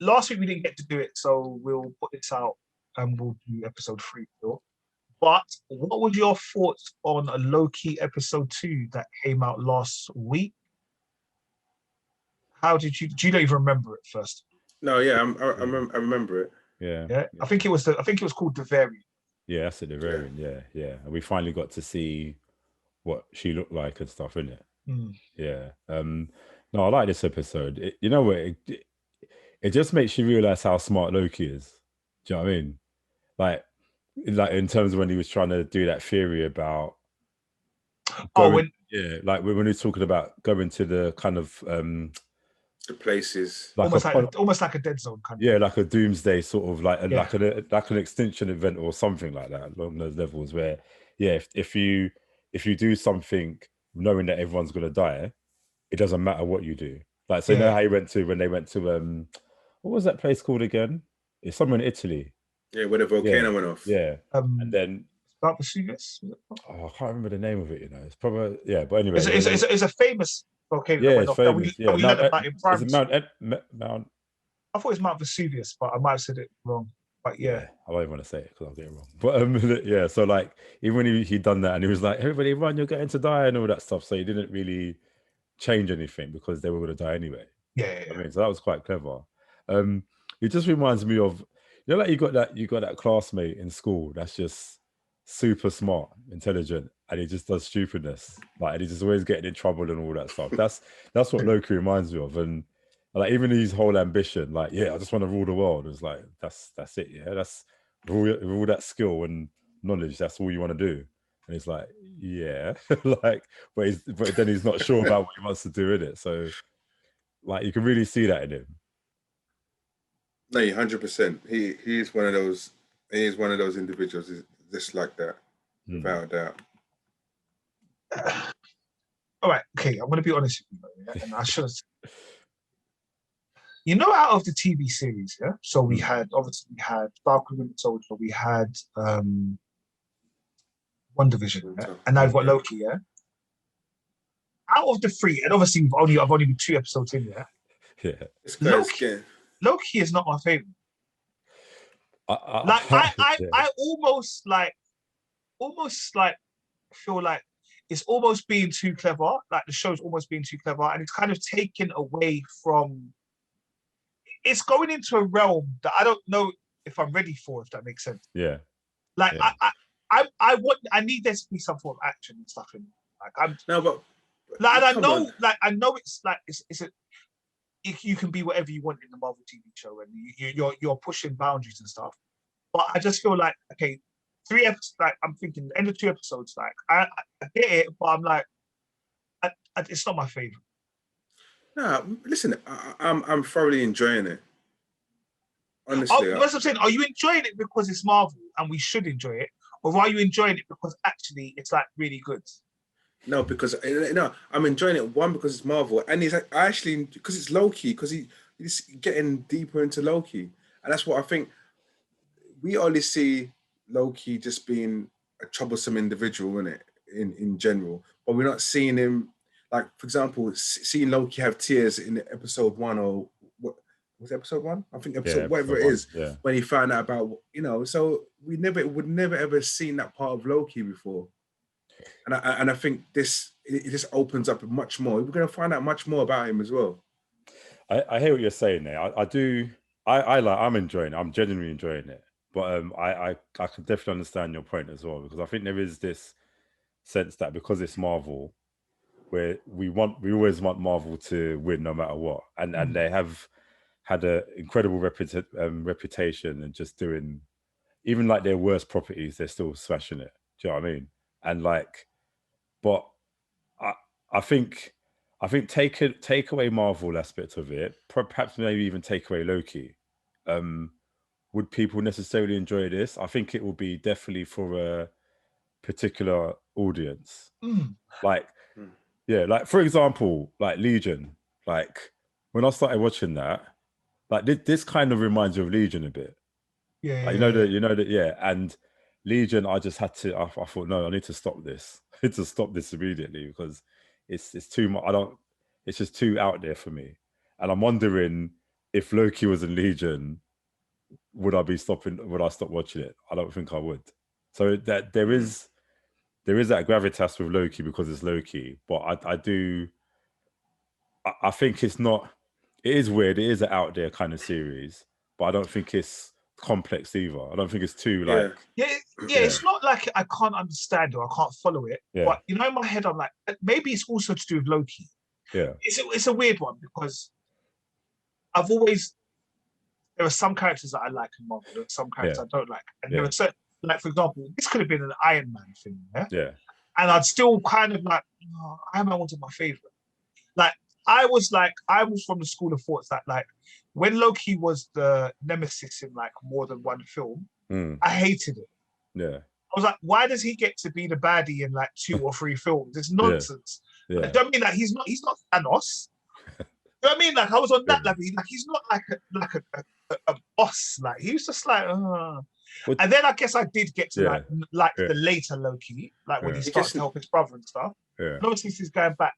last week we didn't get to do it, so we'll put this out and we'll do episode 3 still. But what was your thoughts on a Loki episode 2 that came out last week? How did you? Do you not even remember it first? No, yeah, I remember it. Yeah. Yeah, I think it was called The Variant. Yeah, that's it, the variant. Yeah. And we finally got to see what she looked like and stuff, innit? Mm. Yeah. No, I like this episode. You know what? It just makes you realize how smart Loki is. Do you know what I mean? Like in terms of when he was trying to do that theory about going, like when he was talking about going to the kind of the places like almost like a dead zone kind of. Yeah, like a doomsday sort of like like an extinction event or something like that along those levels where if you do something knowing that everyone's gonna die, it doesn't matter what you do. Like so you know how when they went to what was that place called again? It's somewhere in Italy. Yeah, where the volcano went off. Yeah. And then Mount Vesuvius? I can't remember the name of it, you know. It's probably but anyway. It's a famous volcano. Yeah, it's famous. We learned about in primary. Mount I thought it was Mount Vesuvius, but I might have said it wrong. But yeah. I don't even want to say it because I'll get it wrong. But so like even when he'd done that and he was like, everybody run, you're going to die and all that stuff. So he didn't really change anything because they were going to die anyway. Yeah. I mean, so that was quite clever. It just reminds me of, you know, like you got that classmate in school that's just super smart, intelligent, and he just does stupidness. Like, and he's just always getting in trouble and all that stuff. That's what Loki reminds me of. And like even his whole ambition, like, I just want to rule the world. It's like that's it. Yeah, that's with all that skill and knowledge. That's all you want to do. And it's like, like, but then he's not sure about what he wants to do in it. So, like, you can really see that in him. No, 100%. He is one of those. He is one of those individuals. Is just like that, without a doubt. All right, okay. I'm going to be honest with you, and I should have. You know, out of the TV series, So we had Falcon Winter Soldier, we had WandaVision, and now we've got Loki, Out of the 3, and obviously I've only been 2 episodes in, Loki is not my favorite. I almost feel like it's almost being too clever. Like the show's almost being too clever, and it's kind of taken away from. It's going into a realm that I don't know if I'm ready for. If that makes sense. Yeah. Like I need there to be some form of action and stuff in. Like I know it's like it's a. You can be whatever you want in the Marvel TV show, and you're pushing boundaries and stuff. But I just feel like 3 episodes. Like I'm thinking, the end of 2 episodes. Like I get it, but I'm like, it's not my favorite. No, listen, I'm thoroughly enjoying it. Honestly, that's what I'm saying. Are you enjoying it because it's Marvel and we should enjoy it, or are you enjoying it because actually it's like really good? No, because I'm enjoying it. One, because it's Marvel, and it's actually because it's Loki, because he's getting deeper into Loki, and that's what I think. We only see Loki just being a troublesome individual, in general, but we're not seeing him. Like, for example, seeing Loki have tears in episode 1, or what was episode 1? I think whatever it is, when he found out about, so we would never ever seen that part of Loki before. And I think it just opens up much more. We're going to find out much more about him as well. I hear what you're saying there. I'm enjoying it. I'm genuinely enjoying it. But I can definitely understand your point as well, because I think there is this sense that because it's Marvel, where we always want Marvel to win no matter what, and they have had an incredible reputation and just doing, even like their worst properties, they're still smashing it. Do you know what I mean? And like, but I think take away Marvel aspect of it, perhaps maybe even take away Loki. Would people necessarily enjoy this? I think it will be definitely for a particular audience. Like, like for example, like Legion. Like when I started watching that, like this kind of reminds you of Legion a bit. Yeah. Like, and Legion, I just had to. I thought, no, I need to stop this. I need to stop this immediately because it's too much. It's just too out there for me. And I'm wondering if Loki was in Legion, would I stop watching it? I don't think I would. So that there is that gravitas with Loki because it's Loki, but I think it's not. It is weird. It is an out there kind of series, but I don't think it's complex either. I don't think it's too like. Yeah. It's not like I can't understand or I can't follow it. Yeah. But in my head, I'm like, maybe it's also to do with Loki. Yeah. It's a weird one because there are some characters that I like in Marvel, there are some characters I don't like. And there are certain, like, for example, this could have been an Iron Man thing, Yeah. And I'd still kind of like, Iron Man wasn't my favorite. Like, I was from the school of thoughts that, like, when Loki was the nemesis in like more than one film, I hated it. Yeah. I was like, why does he get to be the baddie in like 2 or 3 films? It's nonsense. Yeah. I don't mean that he's not Thanos. You know what I mean? Like, I was on that level. Like, he's not like a boss. Like, he was just like, and then I guess I did get to the later Loki, like when he started to help his brother and stuff. Yeah. And obviously he's going back,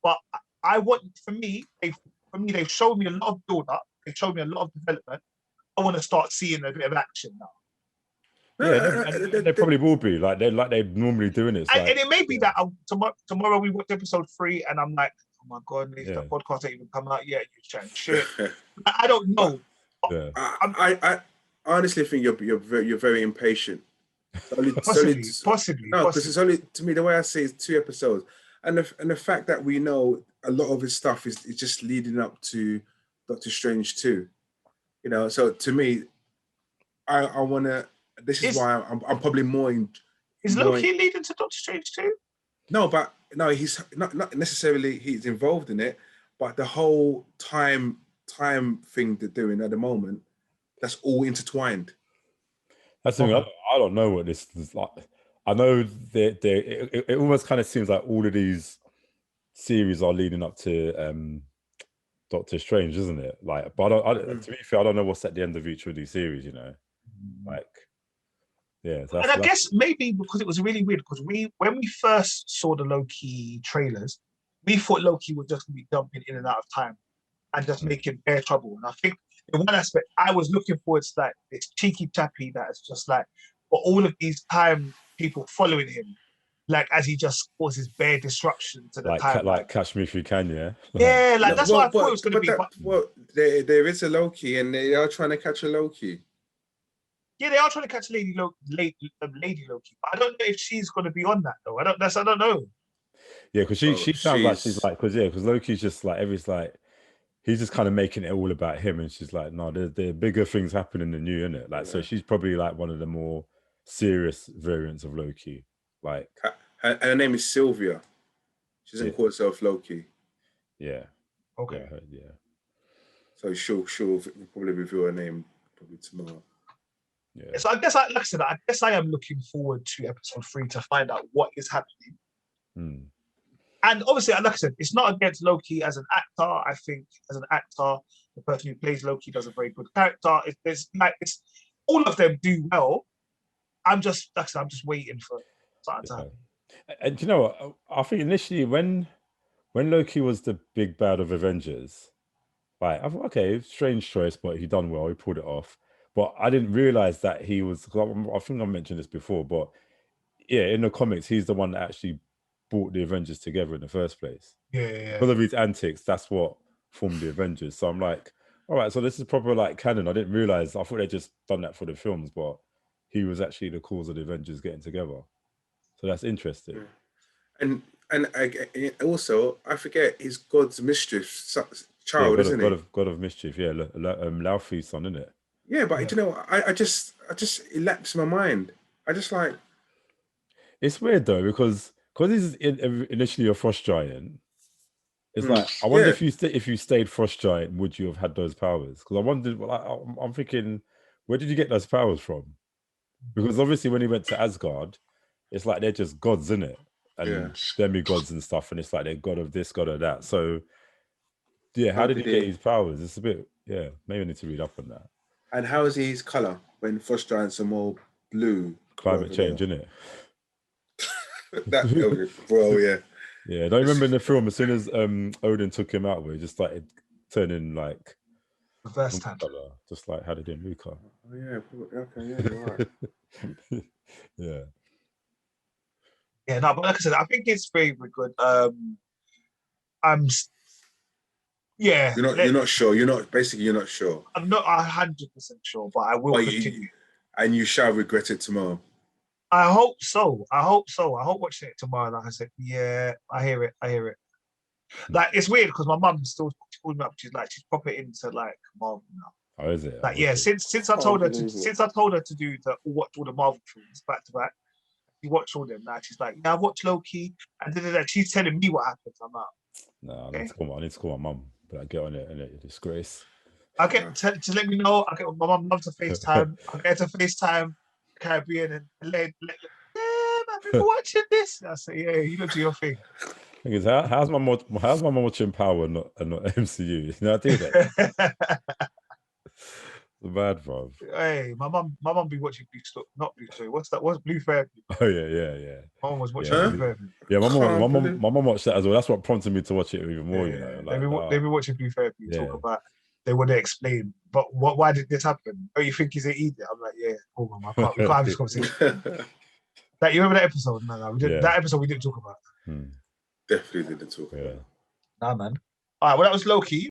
but they've showed me a lot of build up. They've showed me a lot of development. I want to start seeing a bit of action now. Yeah, they probably will be like they're normally doing it. And it may be that tomorrow we watch episode 3, and I'm like, oh my god, the podcast ain't even come out yet. You're chatting shit. I don't know. Yeah. I honestly think you're very impatient. Possibly. No, because it's only, to me, the way I see it, is 2 episodes, and the fact that we know a lot of his stuff is just leading up to Doctor Strange 2. You know, so to me, I want to. This is why I'm probably more in. Is Loki leading to Doctor Strange 2? No, he's not necessarily he's involved in it, but the whole time thing they're doing at the moment, that's all intertwined. That's the thing. I don't know what this is like. I know it almost kind of seems like all of these series are leading up to Doctor Strange, isn't it? Like, but to be fair, I don't know what's at the end of each of these series. You know, like. Yeah, and I guess maybe because it was really weird because when we first saw the Loki trailers, we thought Loki was just going to be jumping in and out of time and just making bare trouble. And I think in one aspect, I was looking forward to like this cheeky chappy that is just like, for all of these time people following him, like as he just causes bare disruption to the time. Like Catch Me If You Can, yeah. Yeah, like that's what I thought it was going to be. There is a Loki, and they are trying to catch a Loki. Yeah, they are trying to catch Lady Loki, but I don't know if she's going to be on that though. I don't know. Yeah, because she sounds like she's like because Loki's just like he's just kind of making it all about him, and she's like, no, there are bigger things happening than you, innit? Like, so she's probably like one of the more serious variants of Loki. Like, her name is Sylvia. She doesn't call herself Loki. Yeah. Okay. Yeah. So she'll probably reveal her name probably tomorrow. Yeah. So I guess, like I said, I am looking forward to episode 3 to find out what is happening. And obviously, like I said, it's not against Loki as an actor. I think as an actor, the person who plays Loki does a very good character. It's all of them do well. I'm just waiting for something to happen. And you know what? I think initially when Loki was the big bad of Avengers, like I thought, okay, strange choice, but he done well. He pulled it off. But I didn't realize that he was. I think I mentioned this before, but yeah, in the comics, he's the one that actually brought the Avengers together in the first place. Yeah. Because of his antics, that's what formed the Avengers. So I'm like, all right, so this is proper like canon. I didn't realize. I thought they just done that for the films, but he was actually the cause of the Avengers getting together. So that's interesting. And also, I forget, he's God's mischief child, isn't he? God of mischief, yeah. Laufey's son, isn't it? Yeah, but you know, I just it lapsed my mind. I just like. It's weird though because he's initially a frost giant. It's like I wonder if you stayed frost giant, would you have had those powers? Because I wondered. I'm thinking, where did you get those powers from? Because obviously, when he went to Asgard, it's like they're just gods, isn't it? And demigods and stuff, and it's like they're god of this, god of that. So, yeah, how did he get his powers? It's a bit, maybe I need to read up on that. And how is his colour when frost giants are more blue? Climate change, isn't it? Yeah. Yeah, don't you remember in the film, as soon as Odin took him out, where he just started turning like Reverse tan. Just like how they did in Luca. Oh yeah, okay, yeah, you're right. Yeah. Yeah, no, but like I said, I think it's very, very good. Yeah. You're not sure. You're not sure. I'm not 100% sure, but I will continue. And you shall regret it tomorrow. I hope so. I hope watching it tomorrow. Like I said, yeah, I hear it. Like it's weird because my mum still calling me up. She's proper into like Marvel now. Oh, is it? Like since I told her to do watch all the Marvel films back to back. She watched all them. Now she's like, yeah, I've watched Loki, and then she's telling me what happens. I'm like, no, I need to call my mum. But I get on it and it disgrace. I get to let me know. I get my mum to FaceTime. I get to FaceTime Caribbean and let I've been watching this. I say, yeah, you go do your thing. Thing is, how's my mum watching Power and not MCU? You know, I do that. The bad, bro. Hey, my mum be watching not Blue Story. What's that? What's Blue Therapy? Oh yeah. My mum was watching Blue Therapy. Yeah, my mum watched that as well. That's what prompted me to watch it even more. You know, like, they be watching Blue Therapy. Talk about. They want to explain, but why did this happen? Oh, you think he's an idiot? I'm like, yeah, hold on, we can't have this conversation. Like, you remember that episode? No, we didn't. That episode we didn't talk about. Definitely didn't talk about. Nah, man. All right, well, that was Loki.